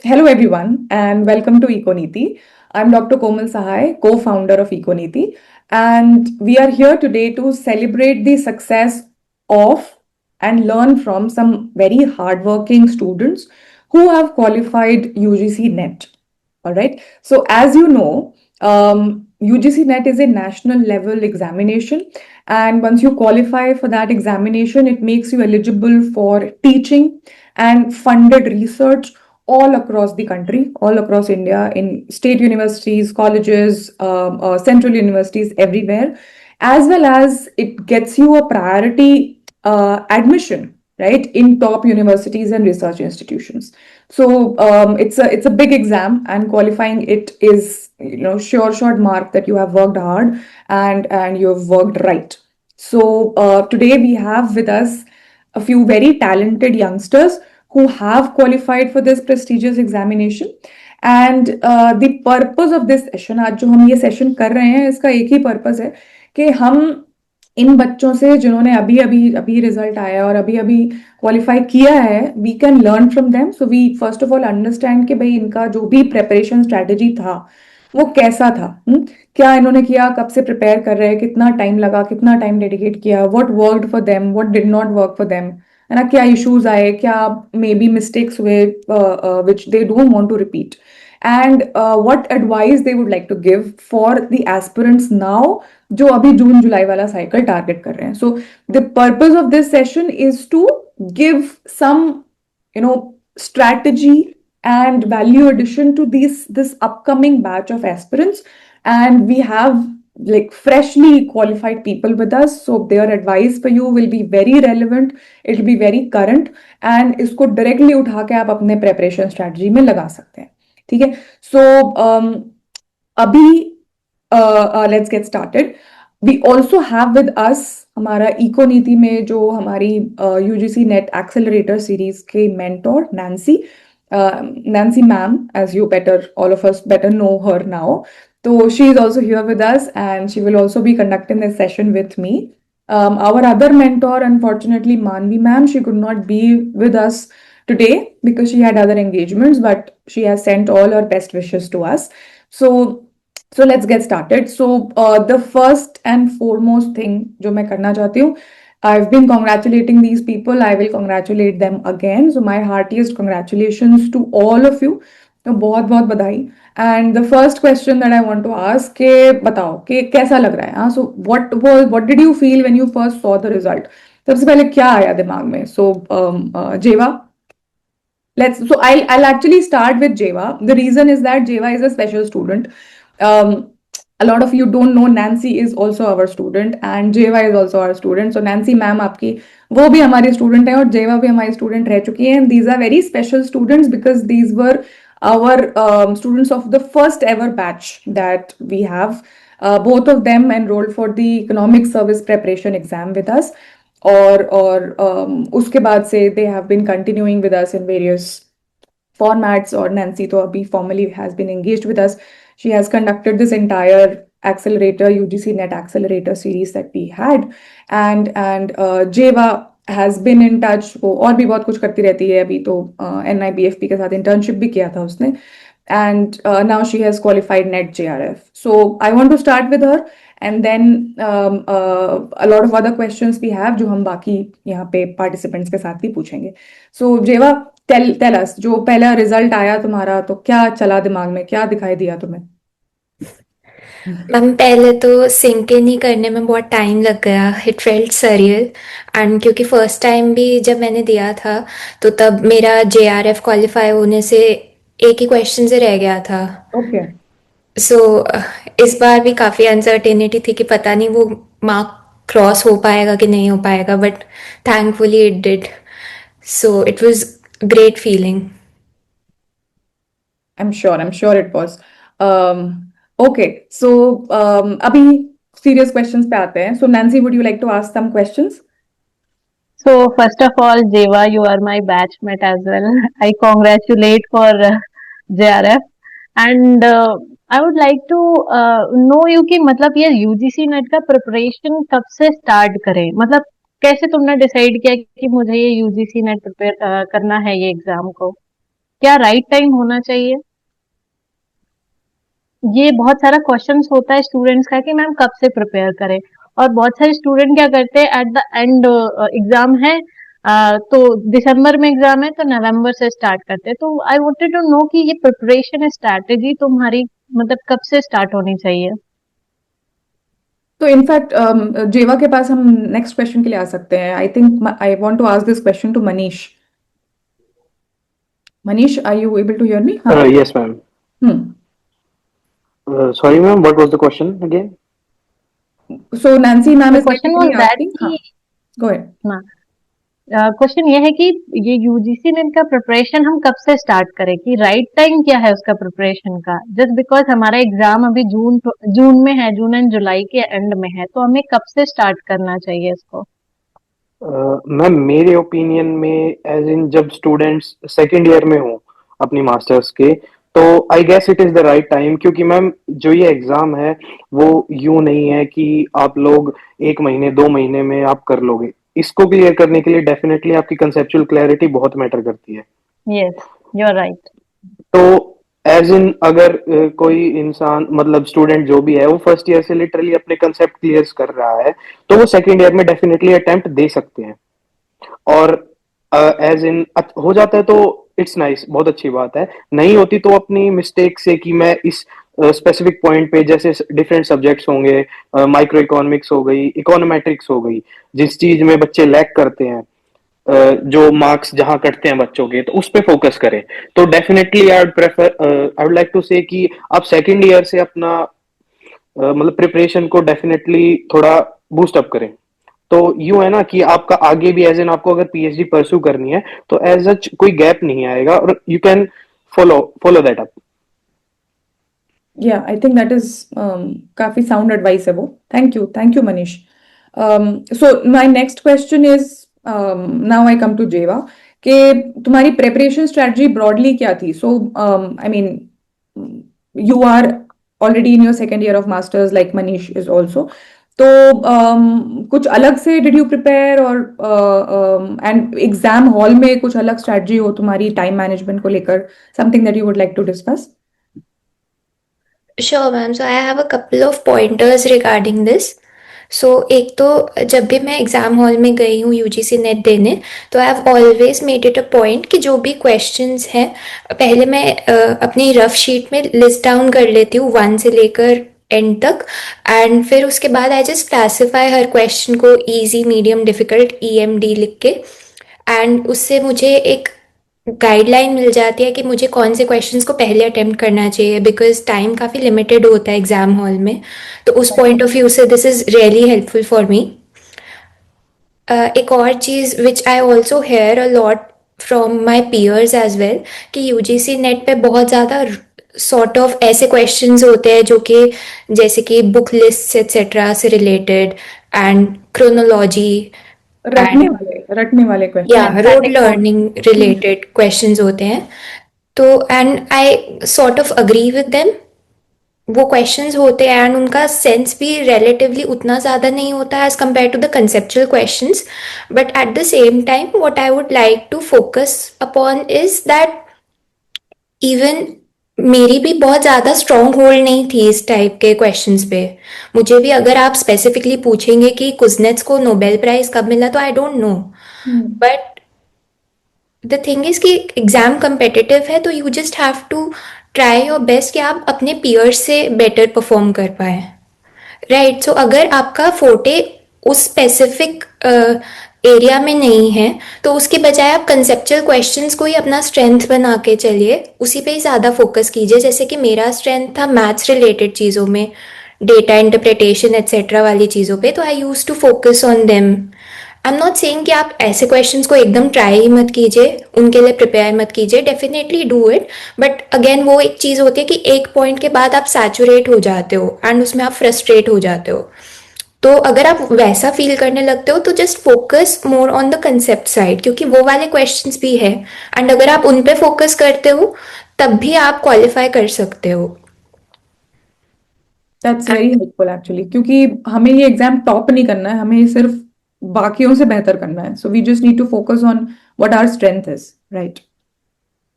hello everyone, and welcome to Econiti. I'm Dr. Komal Sahai, co-founder of Econiti, and we are here today to celebrate the success of and learn from some very hardworking students who have qualified UGC NET. All right. So, as you know, UGC NET is a national level examination, and once you qualify for that examination, it makes you eligible for teaching and funded research all across the country, all across India, in state universities, colleges, central universities, everywhere, as well as it gets you a priority admission, right, in top universities and research institutions. So it's a big exam, and qualifying it is sure short mark that you have worked hard and you have worked right. So today we have with us a few very talented youngsters who have qualified for this prestigious examination. And the purpose of this session, आज जो हम ये session कर रहे हैं, इसका एक ही purpose है कि हम इन बच्चों से जिन्होंने अभी अभी अभी रिजल्ट आया और अभी अभी क्वालिफाई किया है, we can learn from them. So we first of all understand कि भाई इनका जो भी प्रेपरेशन स्ट्रेटेजी था वो कैसा था. क्या इन्होंने किया, कब से प्रिपेयर कर रहे हैं, कितना टाइम लगा, कितना टाइम डेडिकेट किया, what worked for them, what did not work for them, है ना. क्या इश्यूज आए, क्या मे बी मिस्टेक्स हुए which they don't want to repeat, and what advice they would like to give for the aspirants now जो अभी जून जुलाई वाला cycle target कर रहे हैं. So the purpose of this session is to give some strategy and value addition to this upcoming batch of aspirants, and we have like freshly qualified people with us, so their advice for you will be very relevant, it will be very current, and इसको directly उठा के आप अपने preparation strategy में लगा सकते हैं. ठीक है. So अभी let's get started. We also have with us हमारा इको नीति में जो हमारी UGC नेट एक्सेलरेटर सीरीज के mentor Nancy ma'am, as you all of us better know her now. So she is also here with us, and she will also be conducting this session with me. Our other mentor, unfortunately, Manvi ma'am, she could not be with us today because she had other engagements, but she has sent all her best wishes to us. So let's get started. So the first and foremost thing जो मैं करना चाहती हूँ, I've been congratulating these people. I will congratulate them again. So my heartiest congratulations to all of you. तो बहुत बहुत बधाई. And the first question that I want to ask के बताओ कि कैसा लग रहा है. हाँ, so what did you feel when you first saw the result? सबसे पहले क्या आया दिमाग में? So Jeva. I'll actually start with Jeva. The reason is that Jeva is a special student. A lot of you don't know Nancy is also our student and Jeva is also our student. So Nancy ma'am आपकी वो भी हमारी student है और Jeva भी हमारी student रह चुकी है. And these are very special students because these were our students of the first ever batch that we have. Both of them enrolled for the economic service preparation exam with us. और उसके बाद से they have been continuing with us in various formats. और Nancy तो अभी formally has been engaged with us. She has conducted this entire accelerator UGC NET accelerator series that we had, and Jeva has been in touch. वो और भी बहुत कुछ करती रहती है. अभी तो NIBFP के साथ internship भी किया था उसने, and now she has qualified NET JRF. So I want to start with her, and then a lot of other questions we have जो हम बाकी यहाँ पे participants के साथ भी पूछेंगे. So Jeva, tell us, जो पहला रिजल्ट आया तुम्हारा तो क्या चला दिमाग में, क्या दिखाई दिया तुम्हें? मैम पहले तो सिंक इन ही करने में बहुत टाइम लग गया. इट फेल्ट सरियल एंड क्योंकि फर्स्ट टाइम भी जब मैंने दिया था तो तब मेरा JRF क्वालिफाई होने से एक ही क्वेश्चन से रह गया था. ओके. सो इस बार भी काफ़ी अनसर्टेनिटी थी कि पता नहीं वो मार्क क्रॉस हो पाएगा कि नहीं हो पाएगा, but thankfully it did. So it was great feeling. I'm sure it was. Okay, so अभी serious questions पे आते हैं. So Nancy, would you like to ask some questions? So first of all, Jeva, you are my batchmate as well. I congratulate for JRF, and I would like to know you कि मतलब ये UGC net का preparation कब से start करें, मतलब कैसे तुमने डिसाइड किया कि मुझे ये UGC नेट प्रिपेयर करना है ये एग्जाम को? क्या राइट टाइम होना चाहिए? ये बहुत सारा क्वेश्चंस होता है स्टूडेंट्स का कि मैम कब से प्रिपेयर करें, और बहुत सारे स्टूडेंट क्या करते हैं एट द एंड एग्जाम है, तो दिसंबर में एग्जाम है तो नवंबर से स्टार्ट करते हैं। तो आई वांटेड टू नो कि ये प्रिपरेशन स्ट्रैटेजी तुम्हारी मतलब कब से स्टार्ट होनी चाहिए? तो इनफैक्ट जेवा के पास हम नेक्स्ट क्वेश्चन के लिए आ सकते हैं। I think I want to ask this question to Manish. Manish, are you able to hear me? हाँ। Yes, ma'am. Hmm. Sorry, ma'am. What was the question again? So Nancy ma'am The is question was basically that asking. हाँ, कि go ahead. Question ये है कि ये UGC net का preparation हम कब से स्टार्ट करें, कि राइट टाइम क्या है उसका प्रिपरेशन का? जस्ट बिकॉज हमारा एग्जाम अभी जून में है, जून एंड जुलाई के एंड में है, तो हमें कब से स्टार्ट करना चाहिए इसको? मैम मेरे ओपिनियन में एज इन जब स्टूडेंट्स सेकेंड ईयर में हो अपनी मास्टर्स के, तो I guess it is the right time, क्योंकि मैम जो ये एग्जाम है वो यूं नहीं है कि आप लोग एक महीने 2 महीने में आप कर लोगे। इसको क्लियर करने के लिए डेफिनेटली आपकी कंसेप्चुअल क्लैरिटी बहुत मैटर करती है। Yes, you are right. तो एज इन अगर कोई इंसान मतलब स्टूडेंट जो भी है वो फर्स्ट ईयर से लिटरली अपने कंसेप्ट क्लियर कर रहा है, तो वो सेकेंड ईयर में डेफिनेटली अटेम्प्ट दे सकते हैं। और एज इन हो जाता है तो इट्स नाइस, बहुत अच्छी बात है। नहीं होती तो अपनी मिस्टेक से कि मैं इस स्पेसिफिक पॉइंट पे, जैसे डिफरेंट सब्जेक्ट्स होंगे, माइक्रो इकोनॉमिक्स हो गई, इकोनोमेट्रिक्स हो गई, जिस चीज में बच्चे लैक करते हैं, जो मार्क्स जहां कटते हैं बच्चों के, तो उस पे फोकस करें। तो definitely I would prefer, I would like to say कि आप सेकंड ईयर से अपना मतलब प्रिपरेशन को डेफिनेटली थोड़ा बूस्ट अप करें। तो यूं है ना कि आपका आगे भी एज एन आपको अगर पीएचडी परस्यू करनी है तो एज सच कोई गैप नहीं आएगा, और you can follow follow that up. Yeah, I think that is काफी sound advice है वो. Thank you, Manish. So my next question is, now I come to Jeva, कि तुम्हारी preparation strategy broadly क्या थी? So I mean, you are already in your second year of masters, like Manish is also. तो कुछ अलग से did you prepare, और and exam hall में कुछ अलग strategy हो तुम्हारी time management को लेकर, something that you would like to discuss? Sure, ma'am. So I have a couple of pointers regarding this. सो एक तो जब भी मैं एग्ज़ाम हॉल में गई हूँ यूजीसी नेट देने, तो I have always made it a point कि जो भी क्वेश्चंस हैं पहले मैं अपनी रफ शीट में लिस्ट डाउन कर लेती हूँ 1 से लेकर एंड तक, एंड फिर उसके बाद I just classify her question को इजी, मीडियम, डिफ़िकल्ट, EMD लिख के, एंड उससे मुझे एक गाइडलाइन मिल जाती है कि मुझे कौन से क्वेश्चंस को पहले अटेम्प्ट करना चाहिए, बिकॉज टाइम काफ़ी लिमिटेड होता है एग्जाम हॉल में। तो उस पॉइंट ऑफ व्यू से this is really helpful for me. एक और चीज़ which I also hear a lot from my peers as well, कि यूजीसी नेट पे बहुत ज़्यादा सॉर्ट ऑफ ऐसे क्वेश्चंस होते हैं जो कि जैसे कि बुक लिस्ट एक्सेट्रा से रिलेटेड, एंड क्रोनोलॉजी, रटने वाले या question. Road learning related questions होते हैं। तो and I sort of agree with them, वो क्वेश्चंस होते हैं एंड उनका सेंस भी रिलेटिवली उतना ज़्यादा नहीं होता as compare to the conceptual questions, but at the same time what I would like to focus upon is that even मेरी भी बहुत ज़्यादा स्ट्रॉन्ग होल्ड नहीं थी इस टाइप के क्वेश्चंस पे। मुझे भी अगर आप स्पेसिफिकली पूछेंगे कि कुजनेट्स को नोबेल प्राइज़ कब मिला, तो I don't know, but the thing is कि एग्जाम कम्पिटिटिव है, so you just have to try your best कि आप अपने पीयर्स से बेटर परफॉर्म कर पाए, राइट? सो अगर आपका फोटे उस स्पेसिफिक एरिया में नहीं है, तो उसके बजाय आप कंसेप्चुअल क्वेश्चंस को ही अपना स्ट्रेंथ बना के चलिए, उसी पे ही ज़्यादा फोकस कीजिए। जैसे कि मेरा स्ट्रेंथ था मैथ्स रिलेटेड चीज़ों में, डेटा इंटरप्रिटेशन एक्सेट्रा वाली चीज़ों पे, तो I use to focus on them. I am not saying कि आप ऐसे क्वेश्चंस को एकदम ट्राई ही मत कीजिए, उनके लिए प्रिपेयर मत कीजिए, definitely do it, but again वो एक चीज़ होती है कि एक पॉइंट के बाद आप सैचुरेट हो जाते हो एंड उसमें आप फ्रस्ट्रेट हो जाते हो। तो अगर आप वैसा फील करने लगते हो तो just focus more on the concept side, क्योंकि वो वाले क्वेश्चंस भी है, एंड अगर आप उन पे फोकस करते हो तब भी आप क्वालिफाई कर सकते हो। दैट्स वेरी हेल्पफुल एक्चुअली, क्योंकि हमें ये एग्जाम टॉप नहीं करना है, हमें सिर्फ बाकियों से बेहतर करना है. So we just need to focus on what our strength is, right?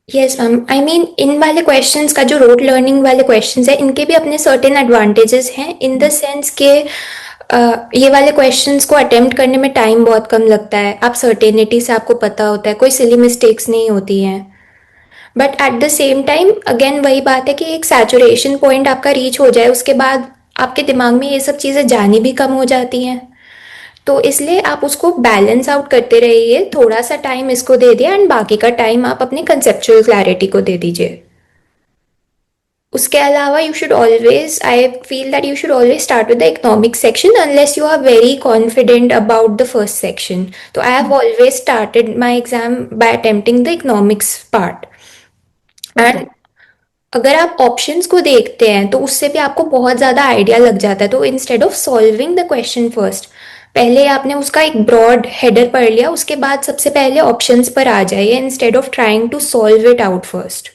Yes ma'am, I mean इन वाले क्वेश्चंस का जो रोट लर्निंग वाले क्वेश्चंस है, इनके भी अपने सर्टेन एडवांटेजेस हैं, इन द सेंस के ये वाले क्वेश्चंस को अटेम्प्ट करने में टाइम बहुत कम लगता है, आप सर्टेनिटी से आपको पता होता है, कोई सिली मिस्टेक्स नहीं होती हैं। But at the same time again वही बात है कि एक सैचुरेशन पॉइंट आपका रीच हो जाए, उसके बाद आपके दिमाग में ये सब चीज़ें जानी भी कम हो जाती हैं। तो इसलिए आप उसको बैलेंस आउट करते रहिए, थोड़ा सा टाइम इसको दे दिया एंड बाकी का टाइम आप अपनी कंसेप्चुअल क्लैरिटी को दे दीजिए। उसके अलावा you should always, I feel that you should always start with the economic section unless you are very confident about the first section. तो I have always started my exam by attempting the economics part. And अगर आप options को देखते हैं तो उससे भी आपको बहुत ज़्यादा आइडिया लग जाता है। तो instead of solving the question first, पहले आपने उसका एक ब्रॉड हेडर पढ़ लिया, उसके बाद सबसे पहले ऑप्शंस पर आ जाइए instead of trying to solve it out first.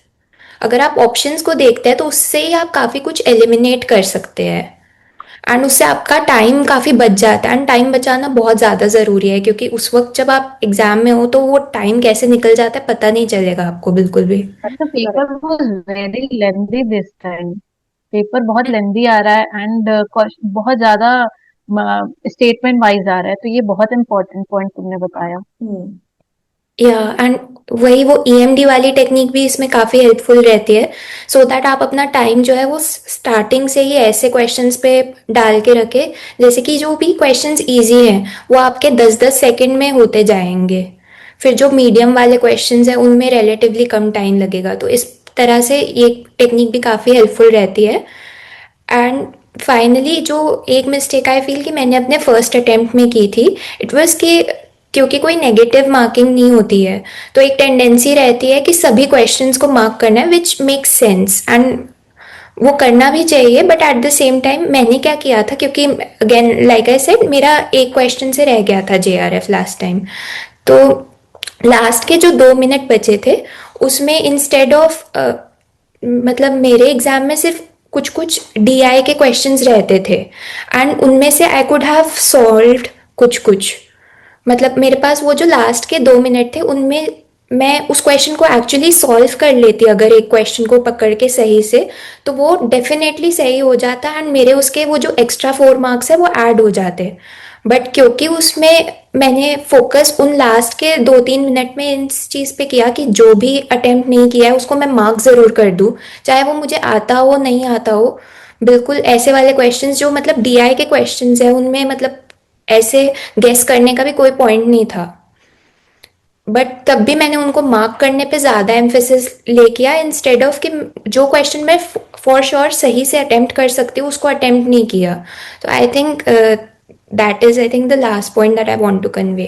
अगर आप ऑप्शंस को देखते हैं तो उससे ही आप काफ़ी कुछ एलिमिनेट कर सकते हैं एंड उससे आपका टाइम काफ़ी बच जाता है। एंड टाइम बचाना बहुत ज़्यादा ज़रूरी है, क्योंकि उस वक्त जब आप एग्ज़ाम में हो तो वो टाइम कैसे निकल जाता है पता नहीं चलेगा आपको बिल्कुल भी। But the paper was very lengthy this time. Paper बहुत लेंदी आ रहा है एंड बहुत ज्यादा स्टेटमेंट वाइज आ रहा है, तो ये बहुत इंपॉर्टेंट पॉइंट तुमने बताया। या एंड वही वो ईएमडी वाली टेक्निक भी इसमें काफ़ी हेल्पफुल रहती है, सो दैट आप अपना टाइम जो है वो स्टार्टिंग से ही ऐसे क्वेश्चंस पे डाल के रखे जैसे कि जो भी क्वेश्चंस इजी हैं वो आपके 10-10 सेकंड में होते जाएंगे, फिर जो मीडियम वाले क्वेश्चंस हैं उनमें रिलेटिवली कम टाइम लगेगा। तो इस तरह से ये टेक्निक भी काफ़ी हेल्पफुल रहती है। एंड फाइनली जो एक मिस्टेक आई फील कि मैंने अपने फर्स्ट अटेम्प्ट में की थी, इट वाज कि क्योंकि कोई नेगेटिव मार्किंग नहीं होती है तो एक टेंडेंसी रहती है कि सभी क्वेश्चंस को मार्क करना है, विच मेक्स सेंस एंड वो करना भी चाहिए। But at the same time मैंने क्या किया था, क्योंकि अगेन लाइक आई सेड मेरा एक क्वेश्चन से रह गया था जेआरएफ लास्ट टाइम, तो लास्ट के जो 2 मिनट बचे थे उसमें इंस्टेड ऑफ मतलब मेरे एग्जाम में सिर्फ कुछ कुछ डीआई के क्वेश्चंस रहते थे एंड उनमें से आई कुड हैव सॉल्व्ड कुछ कुछ, मतलब मेरे पास वो जो लास्ट के 2 मिनट थे उनमें मैं उस क्वेश्चन को एक्चुअली सॉल्व कर लेती अगर एक क्वेश्चन को पकड़ के सही से, तो वो डेफिनेटली सही हो जाता एंड मेरे उसके वो जो एक्स्ट्रा 4 मार्क्स है वो ऐड हो जाते। बट क्योंकि उसमें मैंने फोकस उन लास्ट के 2-3 मिनट में इस चीज़ पे किया कि जो भी अटेम्प्ट नहीं किया है उसको मैं मार्क ज़रूर कर दूँ, चाहे वो मुझे आता हो नहीं आता हो। बिल्कुल ऐसे वाले क्वेश्चंस जो मतलब डीआई के क्वेश्चंस है उनमें मतलब ऐसे गेस करने का भी कोई पॉइंट नहीं था, बट तब भी मैंने उनको मार्क करने पे ज़्यादा एम्फेसिस ले किया इंस्टेड ऑफ कि जो क्वेश्चन मैं फॉर श्योर सही से अटेम्प्ट कर सकती हूँ उसको अटेम्प्ट नहीं किया। तो I think that is I think the last point that I want to convey.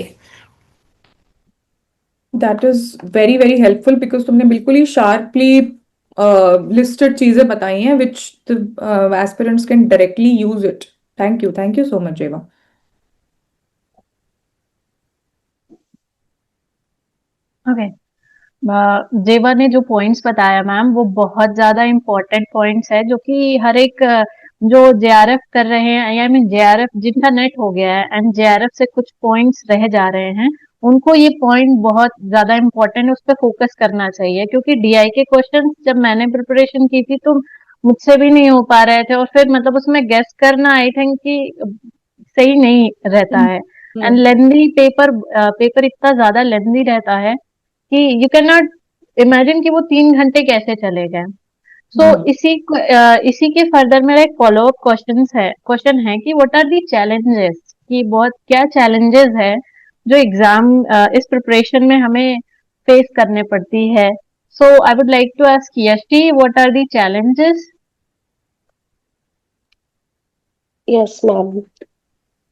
That is very very helpful because तुमने बिल्कुल ही शार्पली लिस्टेड चीजें बताई हैं which the aspirants can directly use it. Thank you so much जेवा। Okay, जेवा ने जो पॉइंट्स बताया मैम वो बहुत ज्यादा इम्पोर्टेंट पॉइंट्स है, जो कि हर एक जो जेआरएफ कर रहे हैं, आई मीन जेआरएफ जिनका नेट हो गया है एंड जेआरएफ से कुछ पॉइंट्स रह जा रहे हैं, उनको ये पॉइंट बहुत ज्यादा इम्पोर्टेंट है, उस पर फोकस करना चाहिए। क्योंकि डीआई के क्वेश्चन जब मैंने प्रिपरेशन की थी तो मुझसे भी नहीं हो पा रहे थे, और फिर मतलब उसमें गेस करना आई थिंक कि सही नहीं रहता है। एंड लेंदी पेपर पेपर इतना ज्यादा लेंदी रहता है कि यू कैन नॉट इमेजिन कि वो 3 घंटे कैसे चले गए। सो इसी के फर्दर मेरा एक फॉलो अप क्वेश्चन है कि व्हाट आर दी चैलेंजेस, कि बहुत क्या चैलेंजेस है जो एग्जाम इस प्रिपरेशन में हमें फेस करने पड़ती है। So I would like to ask Yashi, what are the challenges? Yes ma'am.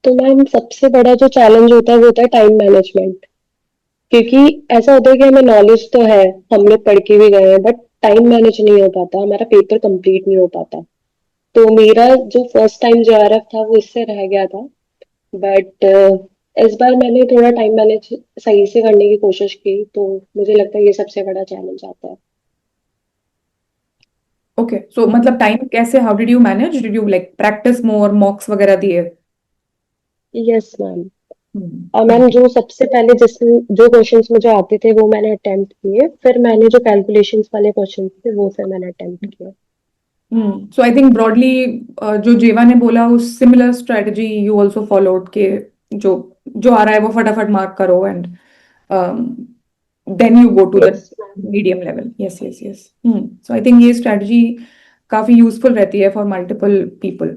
तो मैम सबसे बड़ा जो चैलेंज होता है वो होता है टाइम मैनेजमेंट। क्योंकि ऐसा होता है कि हमें नॉलेज तो है, हम लोग पढ़ के भी गए हैं, बट टाइम मैनेज नहीं हो पाता, हमारा पेपर कंप्लीट नहीं हो पाता। तो मेरा जो फर्स्ट टाइम जेआरएफ था वो इससे रह गया था, बट इस बार मैंने थोड़ा टाइम मैनेज सही से करने की कोशिश की, तो मुझे लगता है ये सबसे बड़ा चैलेंज आता है। ओके, सो मतलब टाइम कैसे, how did you manage, did you like practice more, मॉक्स वगैरह दिए? Yes ma'am. मैम जो सबसे पहले जिसमें जो क्वेश्चंस मुझे आते थे वो मैंने अटेम्प्ट किए, फिर मैंने जो कैलकुलेशंस वाले क्वेश्चंस थे वो फिर मैंने अटेम्प्ट किए। सो आई थिंक ब्रॉडली जो जेवा ने बोला उस similar strategy you also followed के जो जो आ रहा है वो फटाफट मार्क करो and then you go to the yes ma'am. Medium level. Yes yes yes. So I think ये स्ट्रेटजी काफी यूजफुल रहती है for multiple people.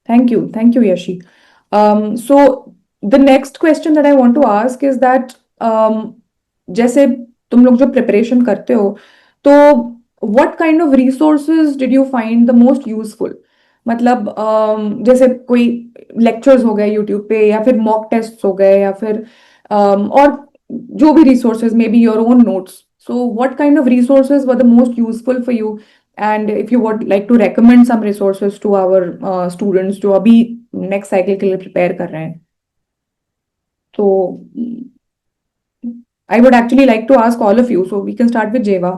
Thank you, Yashi. So the next question that I want to ask is that जैसे तुम लोग जो preparation करते हो तो what kind of resources did you find the most useful? मतलब जैसे कोई लेक्चर्स हो गए यूट्यूब पे या फिर मॉक टेस्ट्स हो गए या फिर और जो भी resources, maybe your own notes. So what kind of resources were the most useful for you? And if you would like to recommend some resources to our students जो अभी next cycle के लिए prepare कर रहे हैं, तो I would actually like to ask all of you. So we can start with Jeva.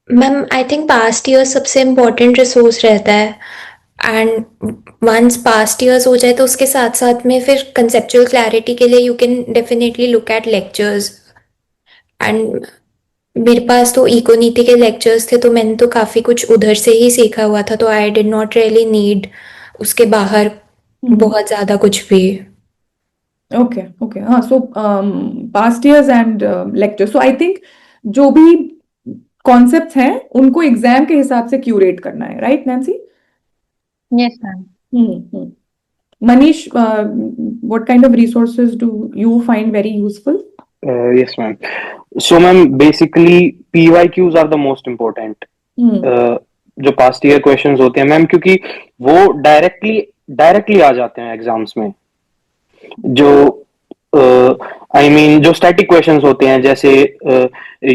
Ma'am I think past year सबसे important resource रहता है, एंड वंस पास्ट ईयर्स हो जाए तो उसके साथ साथ में फिर कंसेप्चुअल क्लैरिटी के लिए you can definitely look at lectures. And मेरे पास तो इकोनीति के लेक्चर्स थे तो मैंने तो काफ़ी कुछ उधर से ही सीखा हुआ था, तो I did not really need उसके बाहर बहुत ज़्यादा कुछ भी. Okay, okay. So past years and lectures. So I think जो भी concepts हैं उनको एग्जाम के हिसाब से क्यूरेट करना है, right, Nancy? Yes, ma'am. Manish, what kind of resources do you find very useful? Yes, ma'am. So, ma'am, basically PYQs are the most important. जो पास्ट ईयर क्वेश्चंस होते हैं मैम, क्योंकि वो डायरेक्टली आ जाते हैं एग्जाम्स में. जो आई मीन जो स्टैटिक क्वेश्चंस होते हैं, जैसे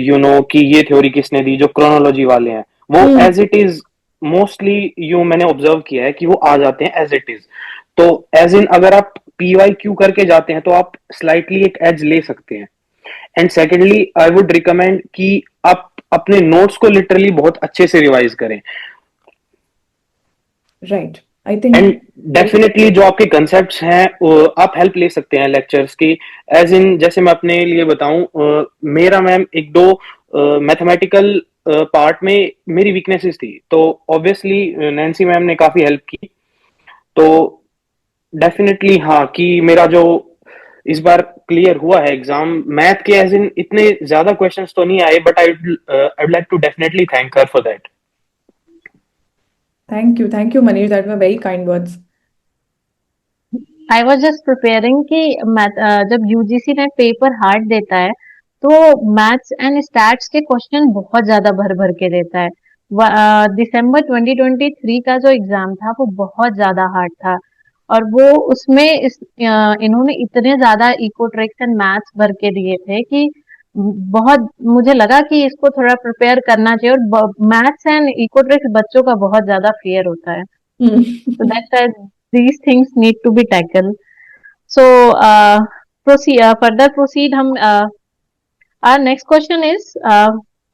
यू नो कि ये थ्योरी किसने दी, जो क्रोनोलॉजी वाले हैं वो एज इट इज मोस्टली मैंने ऑब्जर्व किया है कि वो आ जाते हैं एज इट इज. तो एज इन अगर आप PYQ करके जाते हैं तो आप स्लाइटली एक एज ले सकते हैं. And secondly I would recommend कि आप अपने नोट्स को लिटरली बहुत अच्छे से रिवाइज करें. Right. I think and definitely जो आपके कंसेप्ट्स हैं आप हेल्प ले सकते हैं लेक्चर्स की. एज इन जैसे मैं अपने लिए बताऊं, मेरा मैम एक दो मैथमेटिकल पार्ट में मेरी वीकनेसेस थी, तो ऑब्वियसली नैन्सी मैम ने काफी हेल्प की. तो डेफिनेटली हाँ कि मेरा जो इस बार क्लियर हुआ है एग्जाम मैथ के, एज इन इतने ज्यादा क्वेश्चंस तो नहीं आए, but I would like to definitely thank her for that. thank you, Manish. That were very kind words. I was just preparing कि जब यूजीसी नेट पेपर हार्ड देता है तो मैथ्स एंड स्टैट्स के क्वेश्चन बहुत ज्यादा भर भर के देता है. दिसंबर 2023 का जो एग्जाम था वो बहुत ज्यादा हार्ड था, और वो उसमें इन्होंने इतने ज्यादा इको ट्रिक्स एंड मैथ्स भर के दिए थे कि बहुत मुझे लगा कि इसको थोड़ा प्रिपेयर करना चाहिए. और मैथ्स एंड इको ट्रिक्स बच्चों का बहुत ज्यादा फेयर होता है, so that these things need to be tackled. So further proceed. Our next question is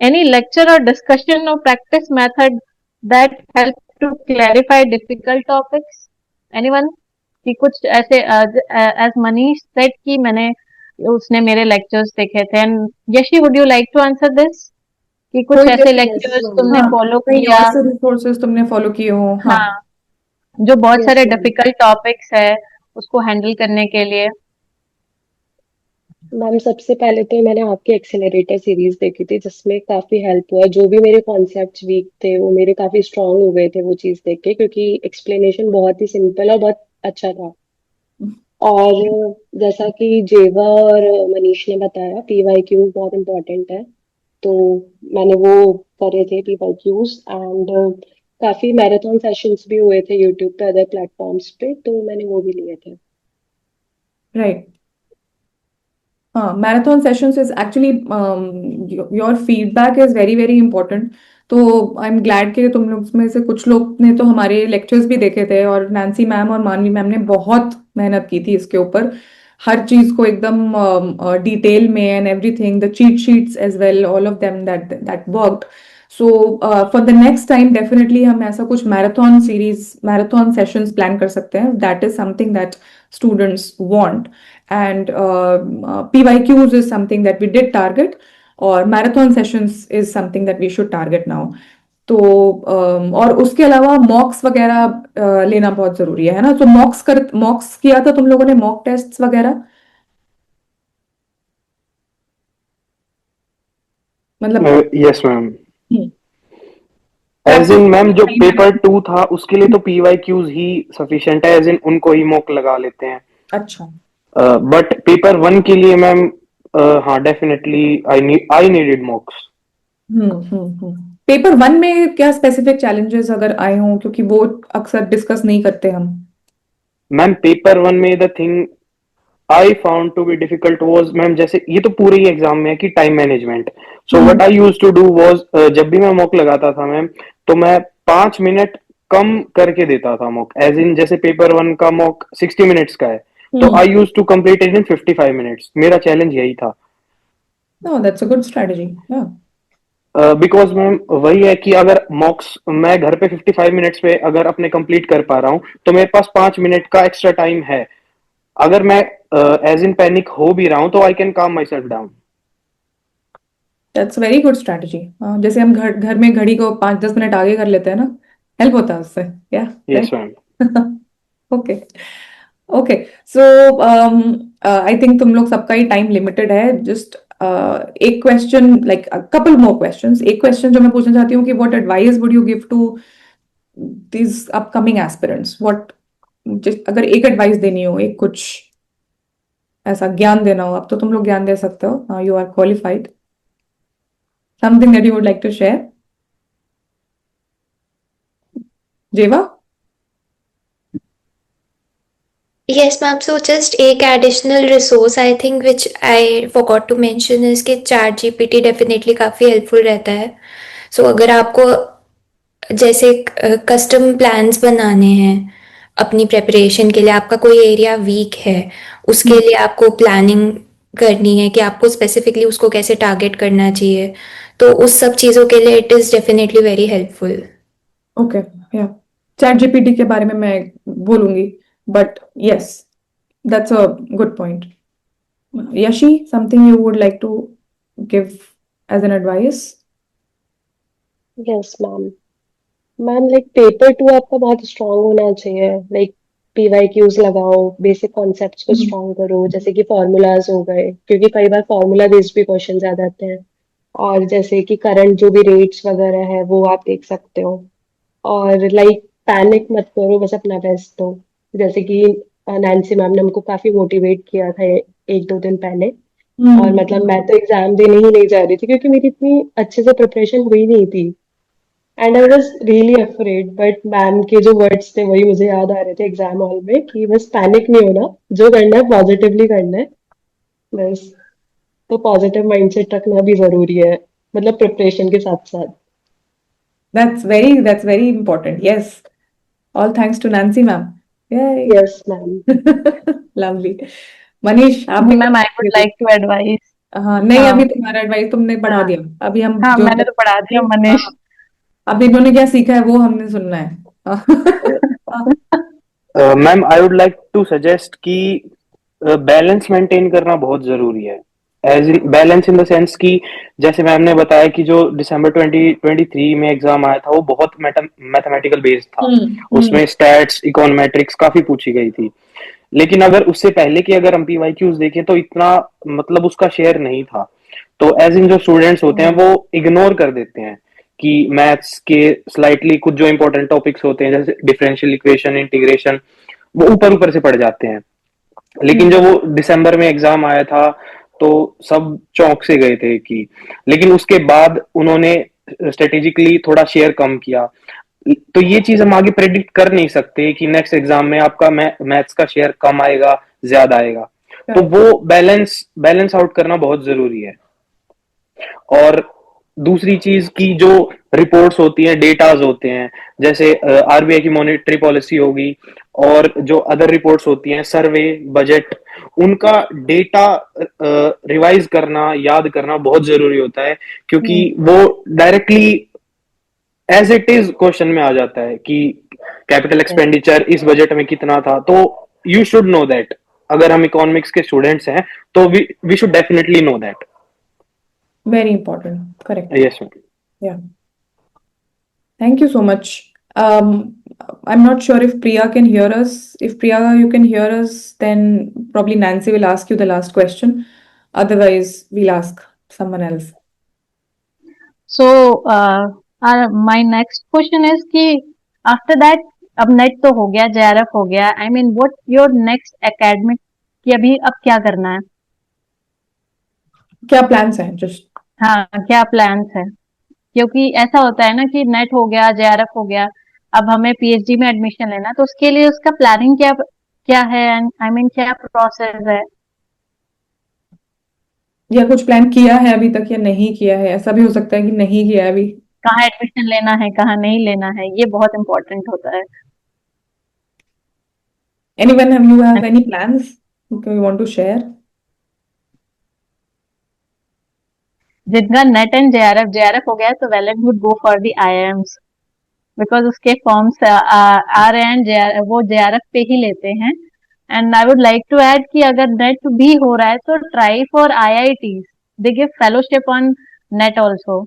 any lecture or discussion or practice method that help to clarify difficult topics. Anyone? कि कुछ ऐसे as Manish said कि मैंने उसने मेरे lectures देखे थे. And Yashi, would you like to answer this? कि कुछ कोई ऐसे yes, lectures ma'am. तुमने हाँ, follow कहीं किया? और से resources तुमने follow किए हो? हाँ. हाँ, जो बहुत Yes, सारे ma'am. डिफिकल्ट टॉपिक्स है उसको हैंडल करने के लिए. मैम सबसे पहले तो मैंने आपकी एक्सेलरेटर सीरीज देखी थी जिसमें काफी हेल्प हुआ. जो भी मेरे कॉन्सेप्ट्स वीक थे वो मेरे काफी स्ट्रांग हो गए थे वो चीज देख के, क्योंकि एक्सप्लेनेशन बहुत ही सिंपल और बहुत अच्छा था. और जैसा कि जेवा और मनीष ने बताया PYQ बहुत इम्पोर्टेंट है, तो मैंने वो करे थे PYQs. एंड काफी मैराथन सेशंस भी हुए थे यूट्यूब पे अदर प्लेटफॉर्म्स पे, तो मैंने वो भी लिए थे. Right. Marathon sessions is actually your feedback is very very important. तो आई एम ग्लैड कि तुम लोग में से कुछ लोग ने तो हमारे लेक्चर्स भी देखे थे, और नैन्सी मैम और मानवी मैम ने बहुत मेहनत की थी इसके ऊपर, हर चीज को एकदम डिटेल में and everything, the cheat sheets as well, all of them that worked. So for the next time definitely हम ऐसा कुछ मैराथन सेशंस प्लान कर सकते हैं. That is something that students want, and PYQs is something that we did target, और marathon sessions is something that we should target now. तो और उसके अलावा मॉक्स वगैरह लेना बहुत जरूरी है ना. तो मॉक्स किया था तुम लोगों ने, मॉक टेस्ट वगैरह, मतलब yes ma'am. Hmm, as in practice ma'am, जो time पेपर management. 2 था उसके लिए तो PYQs ही सफिशिएंट है, एज इन उनको ही मॉक लगा लेते हैं. अच्छा. बट पेपर 1 के लिए मैम, हाँ डेफिनेटली आई नीडेड मॉक्स. पेपर 1 में क्या स्पेसिफिक चैलेंजेस अगर आए हों, क्योंकि वो अक्सर डिस्कस नहीं करते हम. मैम पेपर 1 में the thing I found to be difficult was ma'am, जैसे ये तो पूरे ही एग्जाम में है कि time management. So what I used to do was, जब भी मैं मॉक लगाता था मैम, तो मैं 5 मिनट कम करके देता था मॉक. एज इन जैसे पेपर 1 का मॉक 60 मिनट्स का है, तो I use to complete it in 55 minutes. मेरा चैलेंज यही था. No, that's a good strategy. Yeah. Because ma'am वही है कि अगर मॉक्स मैं घर पे 55 मिनट्स पे अगर अपने कंप्लीट कर पा रहा हूँ, तो मेरे पास 5 मिनट का एक्स्ट्रा टाइम है. अगर मैं एज इन पैनिक हो भी रहा हूं, तो आई कैन काम my self down. That's very good strategy. जैसे हम घर घर में घड़ी को 5-10 मिनट आगे कर लेते हैं ना, हेल्प होता है उससे. Yeah. Yes ma'am. Okay. Okay. So I think तुम लोग सबका ही टाइम लिमिटेड है. जस्ट एक question, like couple more questions. एक क्वेश्चन जो मैं पूछना चाहती हूँ कि what advice would you give to these upcoming aspirants. What, अगर एक एडवाइस देनी हो, एक कुछ ऐसा ज्ञान देना हो, अब तो तुम लोग ज्ञान दे सकते हो, you are qualified. Something that you would like to share. जेवा. Yes, ma'am. So just एक additional resource I think which I forgot to mention is कि चैट GPT definitely काफ़ी helpful रहता है. So अगर आपको जैसे कस्टम प्लान्स बनाने हैं अपनी प्रेपरेशन के लिए, आपका कोई एरिया वीक है, उसके लिए आपको प्लानिंग करनी है कि आपको स्पेसिफिकली उसको कैसे टारगेट करना चाहिए, तो उस सब चीज़ों के लिए it is definitely very helpful. Okay. Yeah. ChatGPT के बारे में मैं बोलूंगी, but yes, that's a good point. Yashi, something you would like to give as an advice. Yes ma'am. Ma'am like paper 2 आपका बहुत स्ट्रांग होना चाहिए. लाइक PYQs लगाओ, बेसिक कॉन्सेप्ट्स को स्ट्रांग करो, जैसे कि फॉर्मूलाज हो गए, क्योंकि कई बार फॉर्मूला बेस्ड भी क्वेश्चन आ जाते हैं. और जैसे कि करंट जो भी रेट्स वगैरह है वो आप देख सकते हो. और लाइक पैनिक मत करो, बस अपना बेस्ट दो. जैसे कि नैन्सी मैम ने हमको काफी मोटिवेट किया था 1-2 दिन पहले. और मतलब मैं तो एग्जाम देने ही नहीं जा रही थी, क्योंकि मेरी इतनी अच्छे से प्रिपरेशन हुई नहीं थी. And I was really afraid, but ma'am के जो वर्ड्स थे वही मुझे याद आ रहे थे एग्जाम हॉल में, कि बस पैनिक नहीं होना, जो करना है पॉजिटिवली करना है बस. तो पॉजिटिव माइंडसेट रखना भी जरूरी है, मतलब प्रिपरेशन के साथ साथ. That's very important. Yes. All thanks to Nancy ma'am. Yay. Yes ma'am. Lovely. Manish, आप भी मैम आई वुड कुछ. Like to advice. हाँ नहीं, हाँ अभी तुम्हारा एडवाइस तुमने बढ़ा हाँ दिया. अभी हम हाँ, जो, मैंने तो पढ़ा दिया हाँ, मनीष. अभी इन्होंने क्या सीखा है वो हमने सुनना है. हाँ. Ma'am I would like to suggest कि बैलेंस मेंटेन करना बहुत जरूरी है. As in balance in the sense कि जैसे मैम ने बताया कि जो दिसंबर 2023 में एग्जाम आया था वो बहुत मैथमेटिकल बेस्ड था. हम्म. उसमें स्टैट्स, इकोनोमेट्रिक्स काफी पूछी गई थी. लेकिन अगर उससे पहले की अगर हम PYQs देखें, तो इतना मतलब उसका शेयर नहीं था. तो एज इन जो स्टूडेंट्स होते हैं वो इग्नोर कर देते हैं कि मैथ्स के स्लाइटली कुछ जो इंपॉर्टेंट टॉपिक्स होते हैं, जैसे डिफरेंशियल इक्वेशन, इंटीग्रेशन, वो ऊपर ऊपर से पढ़ जाते हैं. लेकिन जब वो दिसंबर में एग्जाम आया था, तो सब चौंक से गए थे कि, लेकिन उसके बाद उन्होंने स्ट्रेटेजिकली थोड़ा शेयर कम किया. तो ये चीज हम आगे प्रेडिक्ट कर नहीं सकते कि नेक्स्ट एग्जाम में आपका मैथ्स का शेयर कम आएगा, ज्यादा आएगा. तो Correct. वो बैलेंस बैलेंस आउट करना बहुत जरूरी है. और दूसरी चीज की जो रिपोर्ट्स होती हैं, डेटाज होते हैं, जैसे RBI की मॉनेटरी पॉलिसी होगी, और जो अदर रिपोर्ट्स होती हैं, सर्वे, बजट, उनका डेटा रिवाइज करना, याद करना बहुत जरूरी होता है. क्योंकि वो directly as it is question में आ जाता है कि कैपिटल Yes. एक्सपेंडिचर इस बजट में कितना था, तो यू शुड नो दैट। अगर हम इकोनॉमिक्स के स्टूडेंट्स हैं तो we should definitely know that. Very important. Correct. Yes ma'am. Yeah. Thank you so much. I'm not sure if Priya can hear us. If Priya, you can hear us, then probably Nancy will ask you the last question. Otherwise, we'll ask someone else. So, my next question is कि after that, अब net तो हो गया, JRF हो गया, I mean, what your next academic कि अभी अब क्या करना है? क्या plans हैं? Just हाँ, क्या प्लान्स है? क्योंकि ऐसा होता है ना कि नेट हो गया, JRF हो गया, अब हमें PhD में एडमिशन लेना, तो उसके लिए उसका प्लानिंग क्या क्या है? एंड आई मीन क्या प्रोसेस है? या कुछ प्लान किया है अभी तक या नहीं किया है? ऐसा भी हो सकता है कि नहीं किया है अभी. कहाँ एडमिशन लेना है, कहाँ नहीं लेना है, ये बहुत इंपॉर्टेंट होता है. Anyone, you have any plans you want to share? जिनका नेट एंड JRF हो गया है, तो well and good go for the IIMs, because उसके फॉर्म्स आ रहे हैं, वो JRF पे ही लेते हैं. And I would like to add कि अगर नेट भी हो रहा है तो try for IITs, they give fellowship on NET also,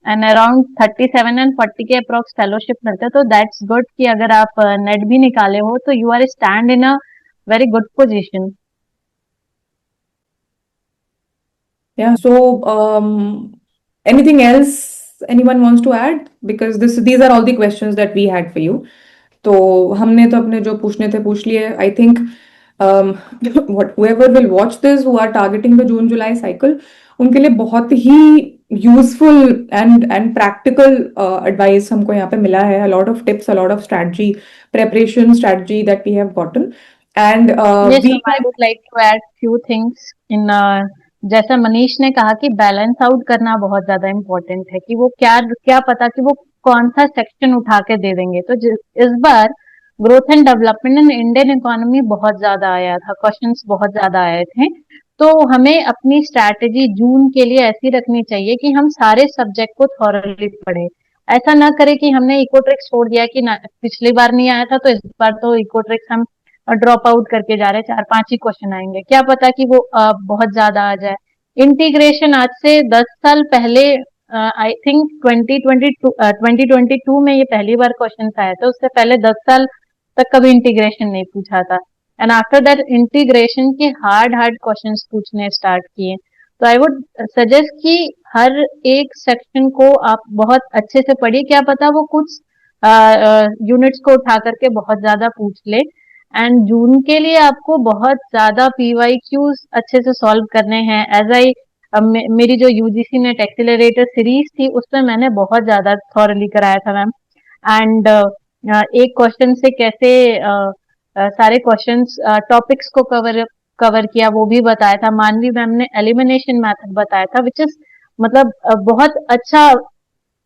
and around 37 and 40 के अप्रोक्स फेलोशिप मिलते हैं, तो दैट्स गुड कि अगर आप नेट भी निकाले हो तो you are stand in a very good position. Yeah, so anything else anyone wants to add? Because these are all the questions that we had for you. तो हमने तो अपने जो पूछने थे पूछ लिए. I think whoever will watch this who are targeting the June July cycle, उनके लिए बहुत ही यूजफुल एंड प्रैक्टिकल एडवाइस हमको यहाँ पे मिला है. A lot of tips, a lot of strategy, preparation strategy that we have gotten. And Yes, we ma'am, I would like to add few things in जैसा मनीष ने कहा कि बैलेंस आउट करना बहुत ज्यादा इम्पोर्टेंट है, कि वो क्या क्या पता कि वो कौन सा सेक्शन उठा के दे देंगे. तो इस बार growth and development in Indian economy बहुत ज्यादा आया था, क्वेश्चंस बहुत ज्यादा आए थे. तो हमें अपनी स्ट्रैटेजी जून के लिए ऐसी रखनी चाहिए कि हम सारे सब्जेक्ट को थॉरली पढ़े. ऐसा ना करें कि हमने इकोट्रिक्स छोड़ दिया कि पिछली बार नहीं आया था तो इस बार तो इकोट्रिक्स हम ड्रॉप आउट करके जा रहे हैं, 4-5 ही क्वेश्चन आएंगे, क्या पता कि वो बहुत ज्यादा आ जाए. इंटीग्रेशन आज से 10 साल पहले, आई थिंक 2022 में ये पहली बार क्वेश्चन आया था, उससे पहले 10 साल तक कभी इंटीग्रेशन नहीं पूछा था. एंड आफ्टर दैट इंटीग्रेशन के हार्ड क्वेश्चंस पूछने स्टार्ट किए. तो आई वुड सजेस्ट कि हर एक सेक्शन को आप बहुत अच्छे से पढ़िए, क्या पता वो कुछ यूनिट्स को उठा करके बहुत ज्यादा पूछ ले. एंड जून के लिए आपको बहुत ज्यादा PYQs अच्छे से सॉल्व करने हैं. एज आई मेरी जो UGC नेट एक्सीलरेटर सीरीज थी उसमें मैंने बहुत ज्यादा थॉरली कराया था मैम. एंड एक क्वेश्चन से कैसे सारे क्वेश्चंस टॉपिक्स को कवर किया वो भी बताया था. मानवी मैम ने एलिमिनेशन मेथड बताया था, विच इज मतलब बहुत अच्छा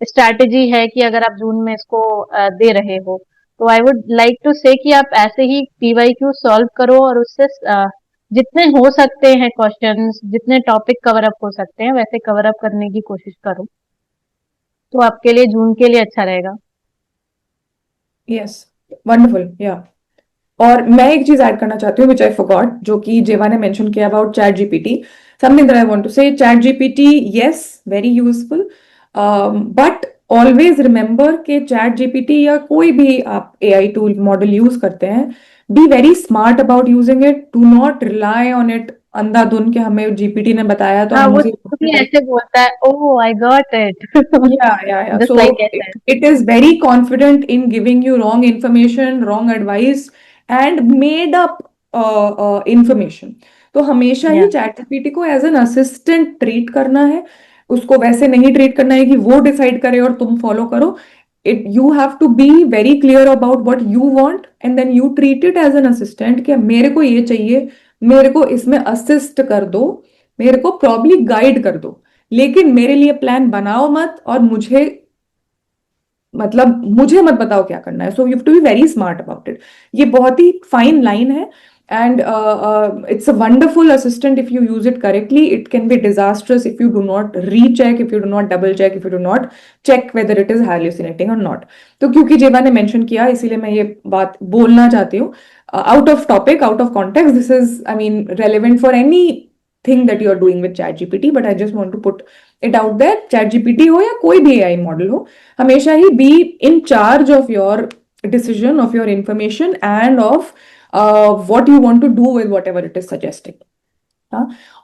स्ट्रैटेजी है कि अगर आप जून में इसको दे रहे हो. तो आई वुड लाइक टू से कि आप ऐसे ही PYQ सॉल्व करो और उससे जितने हो सकते हैं क्वेश्चंस, जितने टॉपिक कवर अप हो सकते हैं वैसे कवर अप करने की कोशिश करो, तो आपके लिए जून के लिए अच्छा रहेगा. Yes, wonderful. Yeah. और मैं एक चीज ऐड करना चाहती हूँ विच आई फॉरगॉट, जो कि जेवा ने मेंशन किया about ChatGPT. Something that I want to say, ChatGPT yes very useful, but always remember कि चैट जीपीटी या कोई भी आप AI टूल मॉडल यूज करते हैं, be very smart about using it. Do not rely on it अंधाधुन के हमें जीपीटी ने बताया तो हाँ, हम वो उसी भी ऐसे बोलता है, oh I got it, yeah. Just So like ऐसे. it is very confident in giving you wrong information, wrong advice, and made up information. तो हमेशा ही Yeah. चैट जीपीटी को एज एन असिस्टेंट ट्रीट करना है. उसको वैसे नहीं ट्रीट करना है कि वो डिसाइड करे और तुम फॉलो करो. It you have to be very clear about what you want and then you treat it as an assistant कि मेरे को ये चाहिए, मेरे को इसमें असिस्ट कर दो, मेरे को प्रॉब्ली गाइड कर दो, लेकिन मेरे लिए प्लान बनाओ मत और मुझे मत बताओ क्या करना है. So you have to be very smart about it. ये बहुत ही फाइन लाइन है And it's a wonderful assistant if you use it correctly. It can be disastrous if you do not recheck, if you do not double check, if you do not check whether it is hallucinating or not. तो क्योंकि जेवा ने mention किया इसीलिए मैं ये बात बोलना चाहती हूँ. Out of topic, out of context, this is, I mean, relevant for anything that you are doing with ChatGPT, but I just want to put it out there. ChatGPT हो या कोई भी AI model हो, हमेशा ही be in charge of your decision, of your information, and of what you want to do with whatever it is suggesting.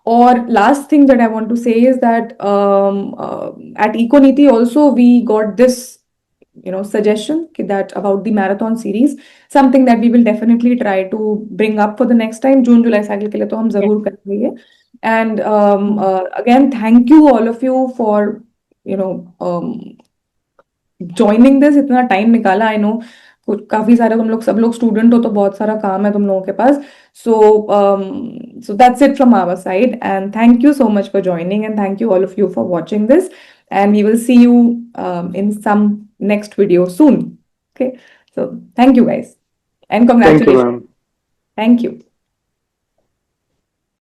Or last thing that I want to say is that at Econiti also we got this suggestion that about the marathon series, something that we will definitely try to bring up for the next time. June July cycle के लिए तो हम जरूर करेंगे ये. And again, thank you all of you for joining this. इतना time निकाला. I know काफी सारे तुम लोग सब लोग स्टूडेंट हो तो बहुत सारा काम है तुम लोगों के पास. So that's it from our side, and thank you so much for joining, and thank you all of you for watching this, and we will see you in some next video soon. Okay, so thank you guys, and Thank you, congratulations. ma'am. Thank you.